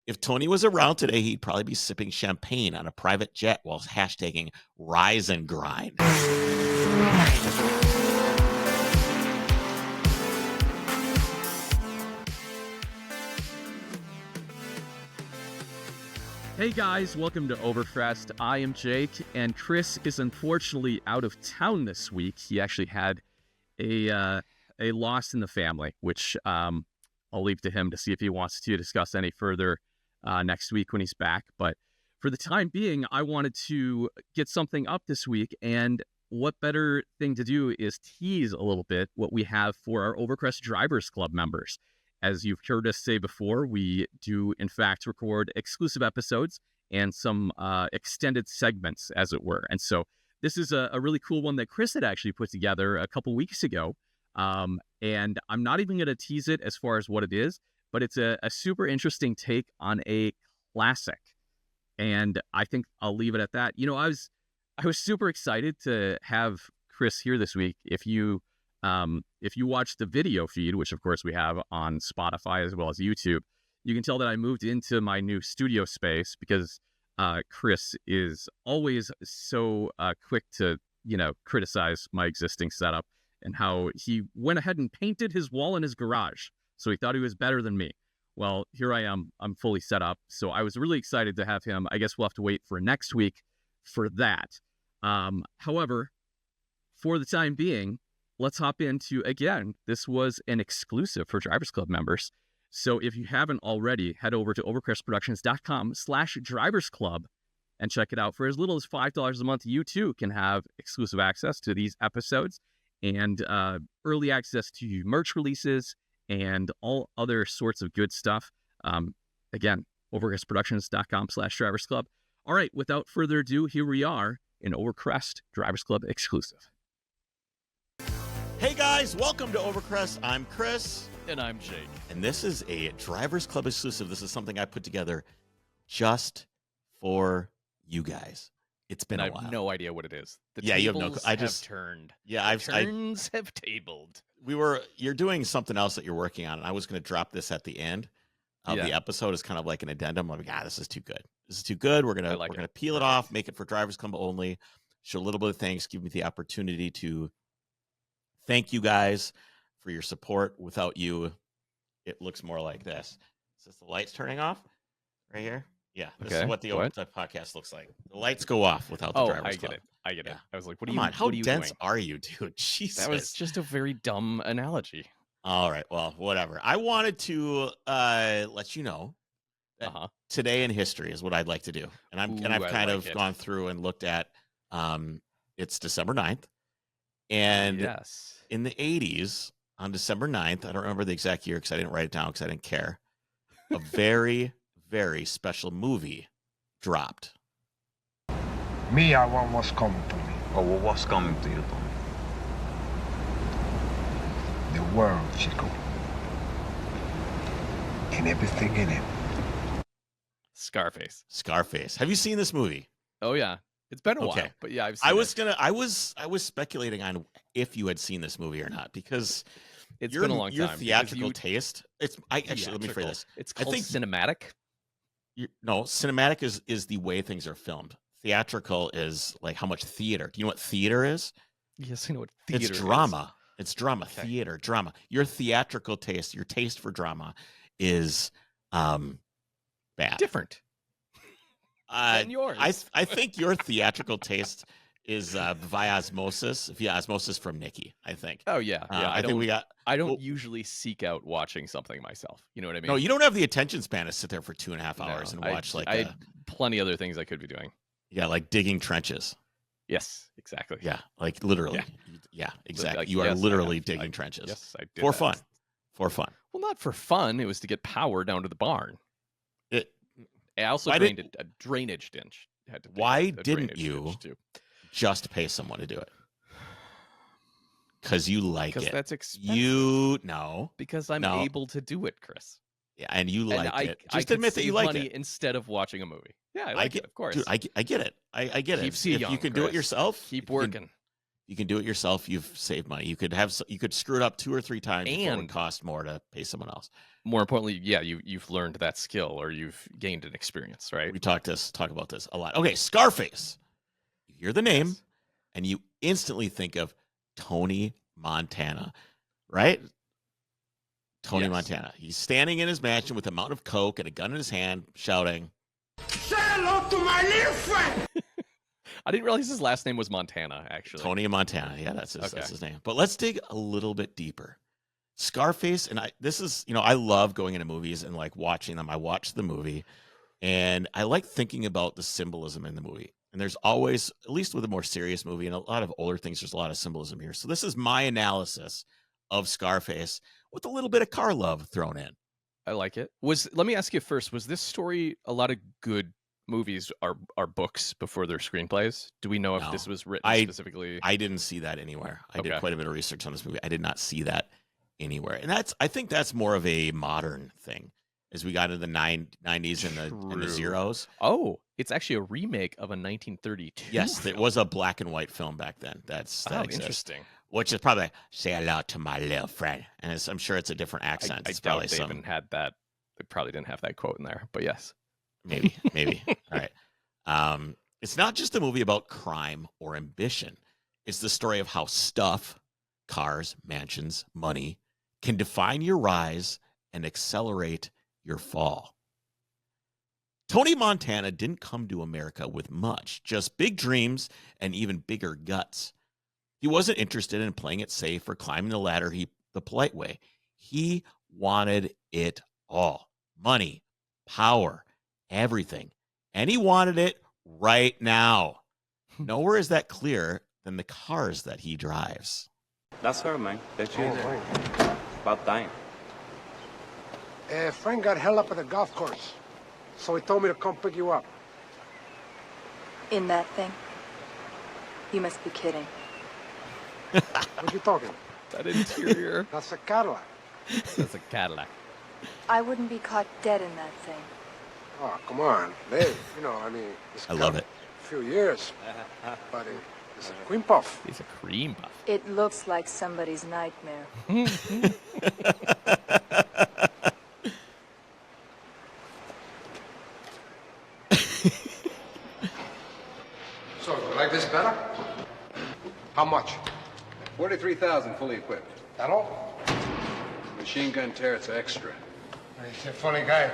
If Tony was around today, he'd probably be sipping champagne on a private jet while hashtagging rise and grind. Hey guys, welcome to Overcrest. I am Jake, and Kris is unfortunately out of town this week. He actually had a loss in the family, which I'll leave to him to see if he wants to discuss any further next week when he's back. But for the time being, I wanted to get something up this week, and what better thing to do is tease a little bit what we have for our Overcrest Drivers Club members. As you've heard us say before, we do, in fact, record exclusive episodes and some extended segments, as it were. And so this is a really cool one that Kris had actually put together a couple weeks ago. And I'm not even going to tease it as far as what it is, but it's a super interesting take on a classic. And I think I'll leave it at that. You know, I was super excited to have Kris here this week. If you watch the video feed, which of course we have on Spotify as well as YouTube, you can tell that I moved into my new studio space because Kris is always so quick to, criticize my existing setup and how he went ahead and painted his wall in his garage. So he thought he was better than me. Well, here I am. I'm fully set up. So I was really excited to have him. I guess we'll have to wait for next week for that. However, for the time being, let's hop into, again, this was an exclusive for Drivers Club members. So if you haven't already, head over to overcrestproductions.com/Drivers Club and check it out. For as little as $5 a month, you too can have exclusive access to these episodes and early access to merch releases and all other sorts of good stuff. Again, overcrestproductions.com/Drivers Club. All right, without further ado, here we are in Overcrest Drivers Club exclusive. Hey guys, welcome to Overcrest. I'm Kris. And I'm Jake. And this is a Drivers Club exclusive. This is something I put together just for you guys. It's been a while. I have no idea what it is. You have no. I just turned. Yeah, turns have tabled. You're doing something else that you're working on, and I was going to drop this at the end of the episode as kind of like an addendum. I'm like, this is too good. This is too good. We're gonna peel it off, make it for Drivers Club only. Show a little bit of thanks. Give me the opportunity to thank you guys for your support. Without you, it looks more like this. Is this the lights turning off right here? Yeah, this is what the Overtime podcast looks like. The lights go off without the Drivers Club. I get it. I was like, how dense doing? Are you, dude? Jesus. That was just a very dumb analogy. All right, well, whatever. I wanted to let you know that today in history is what I'd like to do. And I've kind of gone through and looked at it's December 9th. And in the 80s, on December 9th, I don't remember the exact year because I didn't write it down because I didn't care, a very, very special movie dropped. Me, I want what's coming to me. Oh, well, what's coming to you, Tom? The world, Chico. And everything in it. Scarface. Have you seen this movie? Oh, yeah. It's been a while, but yeah, I've seen I was speculating on if you had seen this movie or not because it's been a long time. Your theatrical taste. Let me phrase this. It's called cinematic. Cinematic is the way things are filmed. Theatrical is like how much theater. Do you know what theater is? Yes, I know what theater is. It's drama. It's drama. Okay. Theater, drama. Your theatrical taste, your taste for drama is bad. Different. Than yours. I think your theatrical taste is via osmosis. Via osmosis from Nikki, I think. Oh yeah. I don't usually seek out watching something myself. You know what I mean? No, you don't have the attention span to sit there for 2.5 hours and watch I had plenty other things I could be doing. Yeah, like digging trenches. Yes, exactly. Yeah, like literally. Yeah, exactly. Like, you are literally digging trenches. Yes, I did. For fun. Well, not for fun. It was to get power down to the barn. I also drained a drainage ditch. Why didn't you just pay someone to do it? Because you like it. Because that's expensive. Because I'm No. able to do it, Kris. Yeah, and you like it. I Just admit that you like money it. instead of watching a movie. Yeah, I like it, of course. Dude, I get it. I get it. Keeps you young, you can do it Kris. yourself, Keep working. You can do it yourself. You've saved money. You could screw it up 2 or 3 times before it would cost more to pay someone else. More importantly, yeah, you've learned that skill or you've gained an experience, right? We talk about this a lot. Okay, Scarface. You hear the name, and you instantly think of Tony Montana, right? Tony Montana. He's standing in his mansion with a mountain of coke and a gun in his hand, shouting, "Say hello to my little friend." I didn't realize his last name was Montana, actually. Tony Montana. Yeah, that's his name. But let's dig a little bit deeper. Scarface, and I love going into movies and like watching them. I watched the movie, and I like thinking about the symbolism in the movie. And there's always, at least with a more serious movie and a lot of older things, there's a lot of symbolism here. So this is my analysis of Scarface with a little bit of car love thrown in. I like it. Let me ask you first, was this story a lot of good movies are books before their screenplays? Do we know if this was written specifically? I didn't see that anywhere. I did quite a bit of research on this movie. I did not see that anywhere. And I think that's more of a modern thing as we got into the 90s and the zeros. Oh, it's actually a remake of a 1932. Yes, film. It was a black and white film back then. That interesting. Which is probably say hello to my little friend. And I'm sure it's a different accent. I doubt they even had that. They probably didn't have that quote in there, but yes. Maybe. All right. It's not just a movie about crime or ambition. It's the story of how stuff, cars, mansions, money, can define your rise and accelerate your fall. Tony Montana didn't come to America with much, just big dreams and even bigger guts. He wasn't interested in playing it safe or climbing the ladder the polite way. He wanted it all. Money, power, everything. And he wanted it right now. Nowhere is that clearer than the cars that he drives. That's her, man. That's you. About time. Frank got held up at the golf course, so he told me to come pick you up. In that thing? You must be kidding. What you talking? That interior. That's a Cadillac. That's a Cadillac. I wouldn't be caught dead in that thing. Oh, come on. Dave, it's I love it. A few years, but it's a cream puff. He's a cream puff. It looks like somebody's nightmare. So, you like this better? How much? 43,000 fully equipped. That all? Machine gun turret's extra. He's a funny guy.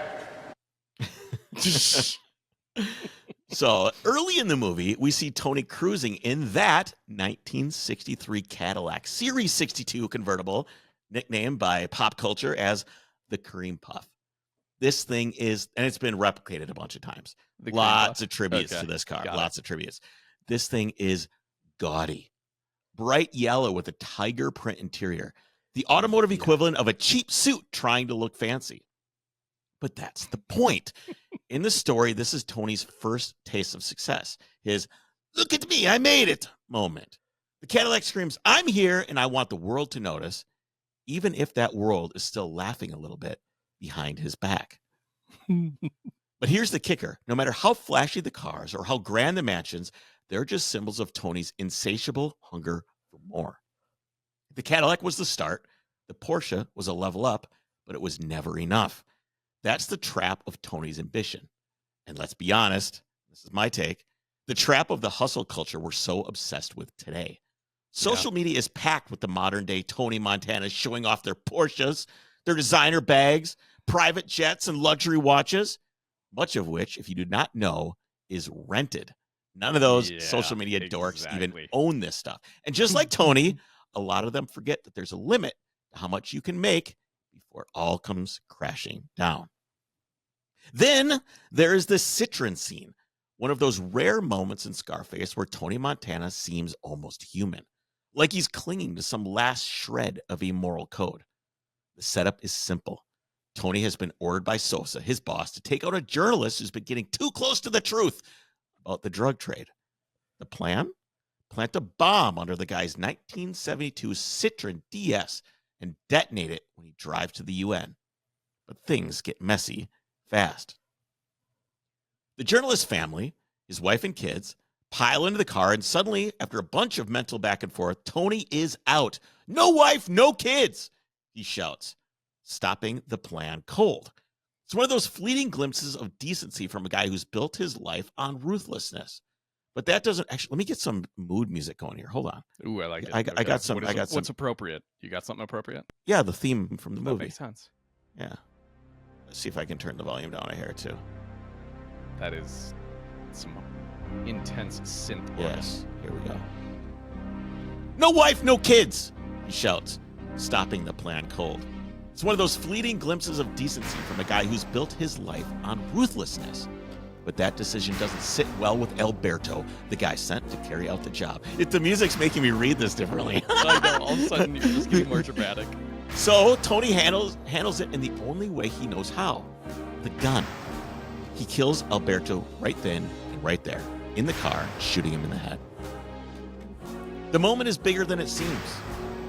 So early in the movie, we see Tony cruising in that 1963 Cadillac Series 62 convertible, nicknamed by pop culture as the Cream Puff. This thing is, and it's been replicated a bunch of times. Lots of tributes to this car. Lots of tributes. This thing is gaudy. Bright yellow with a tiger print interior. The automotive equivalent of a cheap suit trying to look fancy. But that's the point. In the story, this is Tony's first taste of success. His, "look at me, I made it" moment. The Cadillac screams, "I'm here and I want the world to notice," even if that world is still laughing a little bit behind his back. But here's the kicker. No matter how flashy the cars or how grand the mansions, they're just symbols of Tony's insatiable hunger for more. The Cadillac was the start. The Porsche was a level up, but it was never enough. That's the trap of Tony's ambition. And let's be honest, this is my take, the trap of the hustle culture we're so obsessed with today. Social media is packed with the modern day Tony Montanas showing off their Porsches, their designer bags, private jets, and luxury watches, much of which, if you do not know, is rented. None of those social media dorks even own this stuff. And just like Tony, a lot of them forget that there's a limit to how much you can make before it all comes crashing down. Then there is the Citroen scene, one of those rare moments in Scarface where Tony Montana seems almost human, like he's clinging to some last shred of a moral code. The setup is simple. Tony has been ordered by Sosa, his boss, to take out a journalist who's been getting too close to the truth about the drug trade. The plan? Plant a bomb under the guy's 1972 Citroen DS and detonate it when he drives to the UN. But things get messy fast. The journalist's family, his wife and kids, pile into the car, and suddenly, after a bunch of mental back and forth, Tony is out. No wife, no kids, he shouts, stopping the plan cold. It's one of those fleeting glimpses of decency from a guy who's built his life on ruthlessness. But that doesn't actually. Let me get some mood music going here. Hold on. Ooh, I like it. I got some. What's appropriate? You got something appropriate? Yeah, the theme from the movie. That makes sense. Yeah. Let's see if I can turn the volume down a hair too. That is some intense synth work. Yes. Here we go. No wife, no kids, he shouts, stopping the plan cold. It's one of those fleeting glimpses of decency from a guy who's built his life on ruthlessness. But that decision doesn't sit well with Alberto, the guy sent to carry out the job. The music's making me read this differently. I know, all of a sudden you're just getting more dramatic. So Tony handles it in the only way he knows how, the gun. He kills Alberto right then and right there, in the car, shooting him in the head. The moment is bigger than it seems.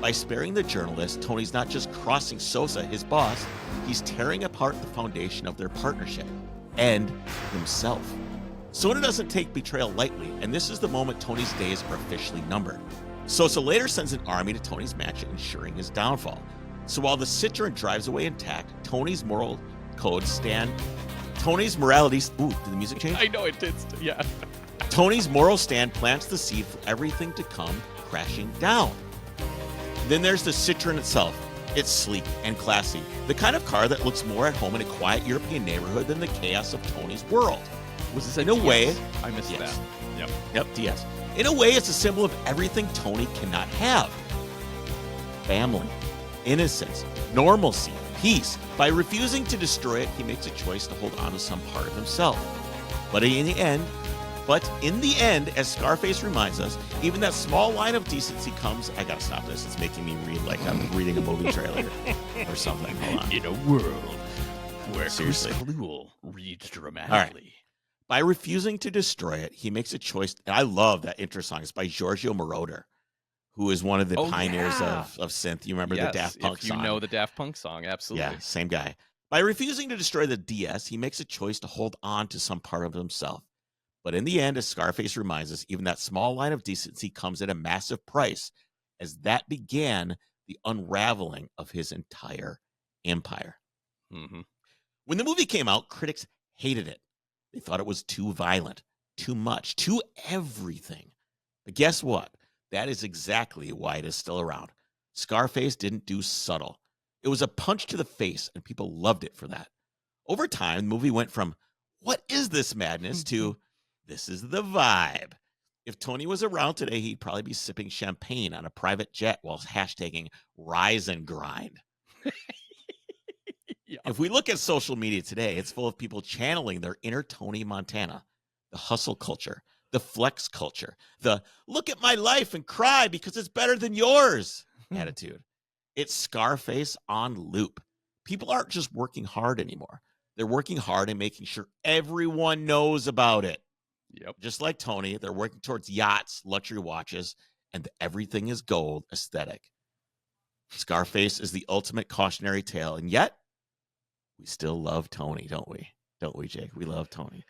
By sparing the journalist, Tony's not just crossing Sosa, his boss, he's tearing apart the foundation of their partnership and himself. Sosa doesn't take betrayal lightly, and this is the moment Tony's days are officially numbered. Sosa later sends an army to Tony's mansion, ensuring his downfall. So while the Citroen drives away intact, Tony's moral codes stand. Tony's morality. Ooh, did the music change? I know it did. Yeah. Tony's moral stand plants the seed for everything to come crashing down. Then there's the Citroen itself. It's sleek and classy, the kind of car that looks more at home in a quiet European neighborhood than the chaos of Tony's world. Was this in a way? I missed that. Yep, DS. In a way, it's a symbol of everything Tony cannot have. Family, innocence, normalcy, peace. By refusing to destroy it, he makes a choice to hold on to some part of himself. But in the end, as Scarface reminds us, even that small line of decency comes. I gotta stop this. It's making me read like I'm reading a movie trailer or something. Hold on. In a world where Seriously. Kris reads dramatically. All right. By refusing to destroy it, he makes a choice. And I love that intro song. It's by Giorgio Moroder, who is one of the pioneers of synth. You remember the Daft Punk song? You know the Daft Punk song, absolutely. Yeah, same guy. By refusing to destroy the DS, he makes a choice to hold on to some part of himself. But in the end, as Scarface reminds us, even that small line of decency comes at a massive price, as that began the unraveling of his entire empire. Mm-hmm. When the movie came out, critics hated it. They thought it was too violent, too much, too everything. But guess what? That is exactly why it is still around. Scarface didn't do subtle. It was a punch to the face, and people loved it for that. Over time, the movie went from, what is this madness, to, this is the vibe. If Tony was around today, he'd probably be sipping champagne on a private jet while hashtagging rise and grind. Yeah. If we look at social media today, it's full of people channeling their inner Tony Montana, the hustle culture, the flex culture, the look at my life and cry because it's better than yours attitude. It's Scarface on loop. People aren't just working hard anymore. They're working hard and making sure everyone knows about it. Yep. Just like Tony, they're working towards yachts, luxury watches, and the everything is gold aesthetic. Scarface is the ultimate cautionary tale, and yet we still love Tony, don't we? Don't we, Jake? We love Tony.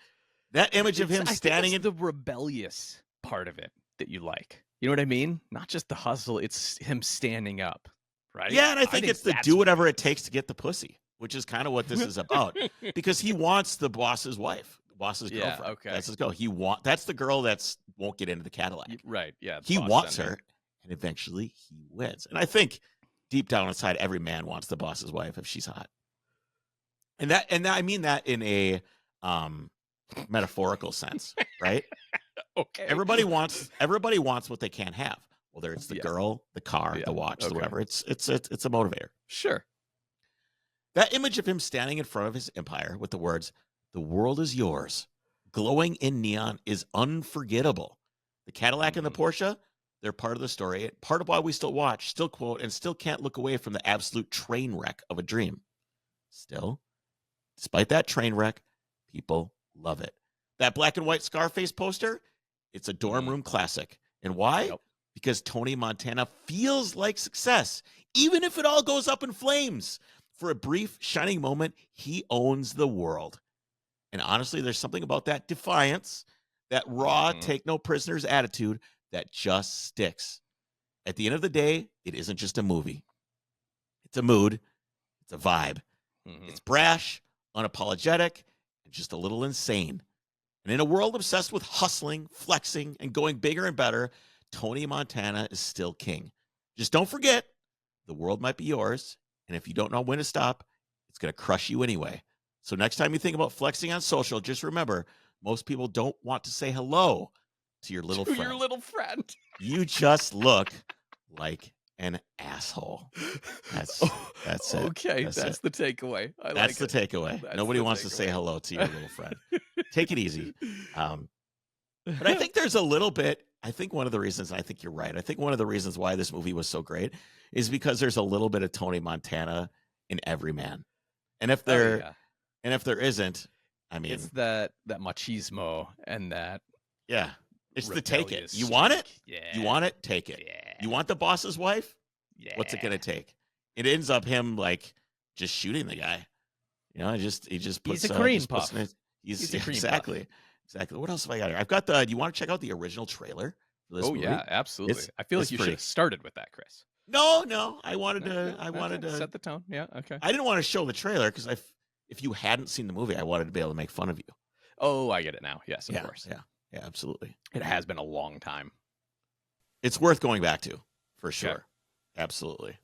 That image of him standing in the rebellious part of it that you like. You know what I mean? Not just the hustle, it's him standing up, right? Yeah, and I think it's the do whatever it takes to get the pussy, which is kind of what this is about. Because he wants the boss's wife, the boss's girlfriend. Okay. That's his goal. That's the girl that won't get into the Cadillac. Right, yeah. He wants her, and eventually he wins. And I think deep down inside, every man wants the boss's wife if she's hot. And I mean that in a metaphorical sense, right? Okay. Everybody wants what they can't have. Whether it's the girl, the car, the watch, whatever. It's a motivator. Sure. That image of him standing in front of his empire with the words, "The world is yours," glowing in neon is unforgettable. The Cadillac and the Porsche, they're part of the story, part of why we still watch, still quote, and still can't look away from the absolute train wreck of a dream. Still, despite that train wreck, people love it. That black and white Scarface poster, it's a dorm room classic. And why? Yep. Because Tony Montana feels like success, even if it all goes up in flames. For a brief, shining moment, he owns the world. And honestly, there's something about that defiance, That raw, take no prisoners attitude that just sticks. At the end of the day, it isn't just a movie. It's a mood. It's a vibe. It's brash, unapologetic, and just a little insane. And in a world obsessed with hustling, flexing, and going bigger and better, Tony Montana is still king. Just don't forget, the world might be yours, and if you don't know when to stop, it's going to crush you anyway. So next time you think about flexing on social, just remember, most people don't want to say hello to your little friend. Your little friend. You just look like an asshole. That's it. Okay, that's the takeaway. That's the takeaway. Nobody wants to say hello to your little friend. Take it easy. But I think there's a little bit, I think one of the reasons, and I think you're right, I think one of the reasons why this movie was so great is because there's a little bit of Tony Montana in every man. And if there isn't, I mean, it's that machismo and that. Yeah. It's the take it. You want it? Yeah. You want it? Take it. Yeah. You want the boss's wife? Yeah. What's it going to take? It ends up him like just shooting the guy. You know, he just puts he's a cream puff. He's a cream exactly. Puff. Exactly. What else have I got here? I've got do you want to check out the original trailer for this movie? Yeah, absolutely. I feel like you should have started with that, Chris. No. I wanted to set the tone. Yeah, okay. I didn't want to show the trailer because if you hadn't seen the movie, I wanted to be able to make fun of you. Oh, I get it now. Yes, of course. Yeah, absolutely. It has been a long time. It's worth going back to, for sure. Yeah. Absolutely.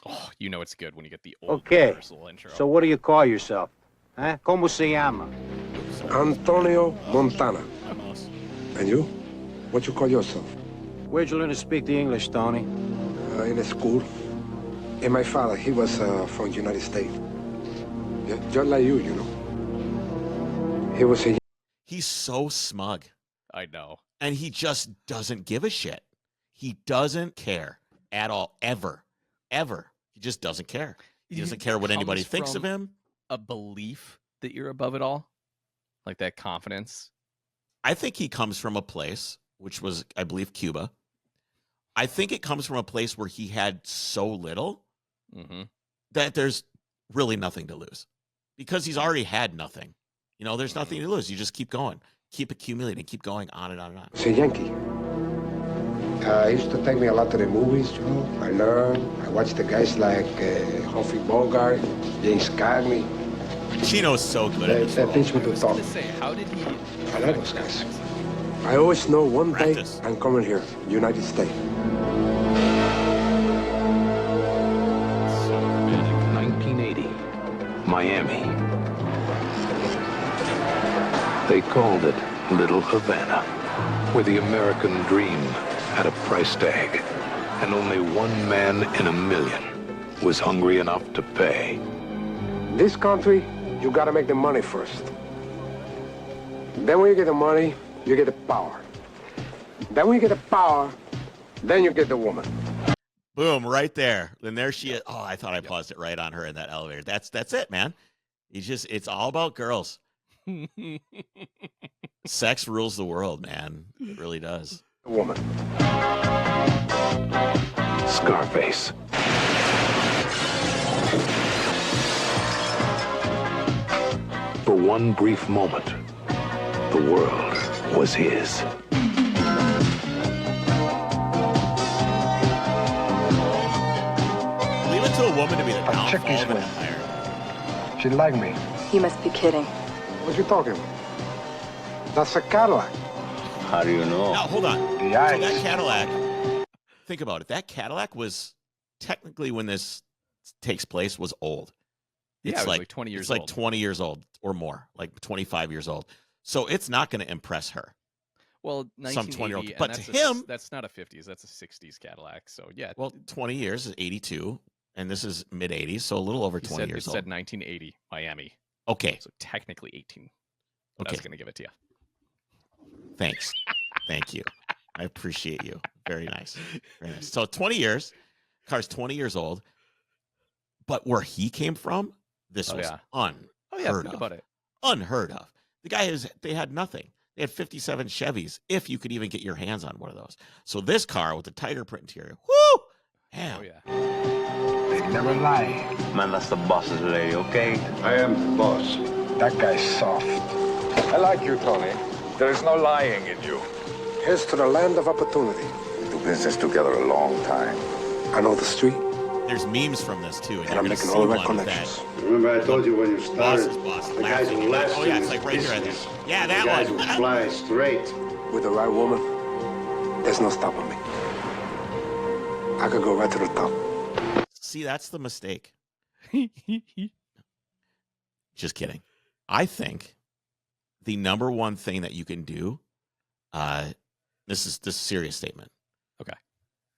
Oh, you know it's good when you get the old Universal intro. So what do you call yourself? Huh? ¿Cómo se llama? Antonio Montana. And you? What you call yourself? Where'd you learn to speak the English, Tony? In a school. And my father, he was from the United States. Just like you know. He was a... He's so smug. I know. And he just doesn't give a shit. He doesn't care at all, ever. He just doesn't care. He doesn't care what anybody thinks of him. A belief that you're above it all? Like that confidence? I think he comes from a place, which was, I believe, Cuba. I think it comes from a place where he had so little that there's really nothing to lose. Because he's already had nothing. You know, there's nothing to lose. You just keep going. Keep accumulating. Keep going on and on and on. He's a Yankee. He used to take me a lot to the movies, you know. I learned. I watched the guys like Humphrey Bogart, James Cagney. Chino's so good at that teach me to talk. How did he... I like those guys. I always know one day I'm coming here, United States. 1980, Miami. They called it Little Havana, where the American dream had a price tag, and only one man in a million was hungry enough to pay. This country, you gotta make the money first. Then when you get the money, you get the power. Then when you get the power, then you get the woman. Boom, right there. And there she is. Oh, I thought I paused it right on her in that elevator. That's it, man. It's all about girls. Sex rules the world, man. It really does. A woman. Scarface. For one brief moment, the world was his. Leave it to a woman to be the downfall of an empire. She liked me. You must be kidding. What you talking about? That's a Cadillac. How do you know? Now, hold on. The so eyes. that Cadillac, think about it. That Cadillac was technically, when this takes place, was old. It's like 20 years old. It's like 20 years old or more, like 25 years old. So it's not going to impress her. Well, some 20-year-old. But to him, that's not a 50s. That's a 60s Cadillac. So yeah. Well, 20 years is 82, and this is mid 80s, so a little over 20 years old. It said 1980 Miami. Okay. So technically 18. But I was going to give it to you. Thanks. Thank you. I appreciate you. Very nice. Very nice. So 20 years. Car's 20 years old. But where he came from, this was unheard of. About it. Unheard of. The guy they had nothing. They had 57 Chevys, if you could even get your hands on one of those. So this car with the tiger print interior, whoo! Damn. Oh, yeah. They never lie. Man, that's the boss's lady, okay? I am the boss. That guy's soft. I like you, Tony. There is no lying in you. Here's to the land of opportunity. We do business together a long time. I know the street. There's memes from this too, and I'm making all the right connections. Remember I told you when you started, the guys who last. Oh yeah, it's like right there. Yeah, that guys one. who fly straight. With the right woman, there's no stopping me. I could go right to the top. See, that's the mistake. Just kidding. I think the number one thing that you can do, this is a serious statement. Okay.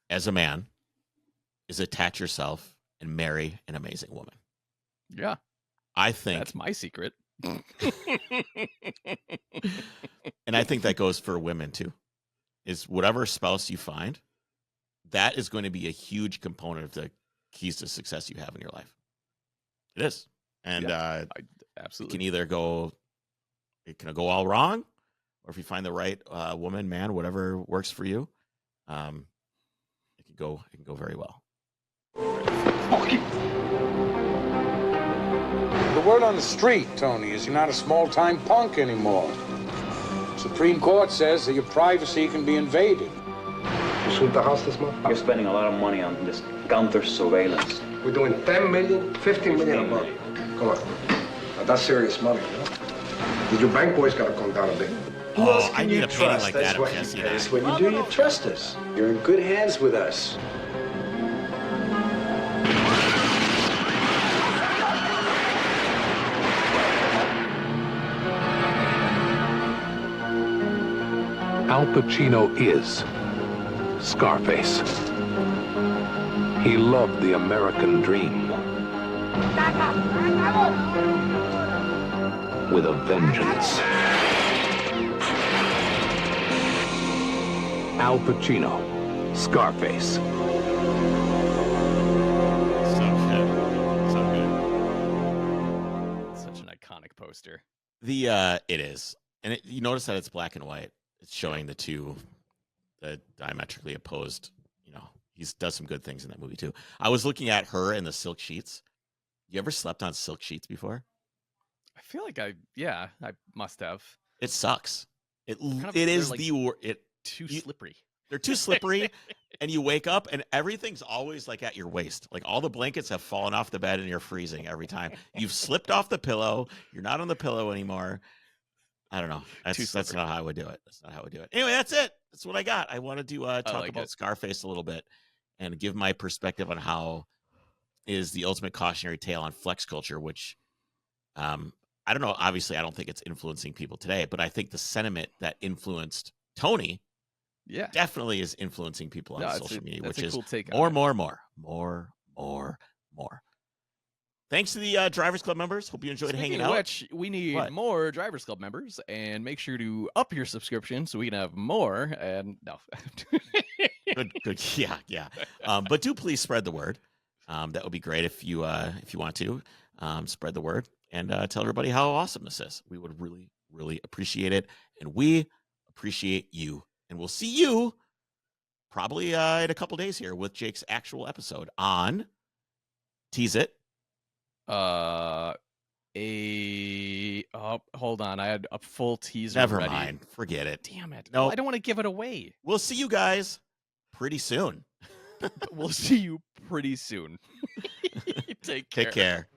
As a man, is attach yourself and marry an amazing woman. Yeah. I think that's my secret. And I think that goes for women too. Is whatever spouse you find, that is going to be a huge component of the keys to success you have in your life. It is. And I absolutely. It can either go all wrong, or if you find the right woman, man, whatever works for you, it can go very well. The word on the street, Tony, is you're not a small-time punk anymore. Supreme Court says that your privacy can be invaded. You sweep the house this month? You're spending a lot of money on this counter surveillance. We're doing 10 million, 15 million a month. Come on. Now, that's serious money, you know? Your bank boys got to come down a bit. Who else can you trust? Like that's what you do. When you do, you trust us. You're in good hands with us. Al Pacino is Scarface. He loved the American dream with a vengeance. Al Pacino, Scarface. So good. Such an iconic poster. It is. And you notice that it's black and white. It's showing the diametrically opposed, he does some good things in that movie too. I was looking at her in the silk sheets. You ever slept on silk sheets before? I feel like I must have. It sucks. It too slippery. They're too slippery, and you wake up and everything's always like at your waist. Like all the blankets have fallen off the bed and you're freezing every time. You've slipped off the pillow. You're not on the pillow anymore. I don't know. That's not how I would do it. That's not how I would do it. Anyway, that's it. That's what I got. I wanted to talk about Scarface a little bit and give my perspective on how is the ultimate cautionary tale on flex culture, which I don't know. Obviously, I don't think it's influencing people today, but I think the sentiment that influenced Tony definitely is influencing people on social media, which is cool more. Thanks to the Drivers Club members. Hope you enjoyed hanging out. Which we need more Drivers Club members, and make sure to up your subscription so we can have more. And no, good, yeah. But do please spread the word. That would be great if you want to spread the word and tell everybody how awesome this is. We would really, really appreciate it, and we appreciate you. And we'll see you probably in a couple days here with Jake's actual episode on Tease It. Hold on. I had a full teaser. Never ready. mind. Forget it. Damn it. No, well, I don't want to give it away. We'll see you guys pretty soon. We'll see you pretty soon. Take care. Take care.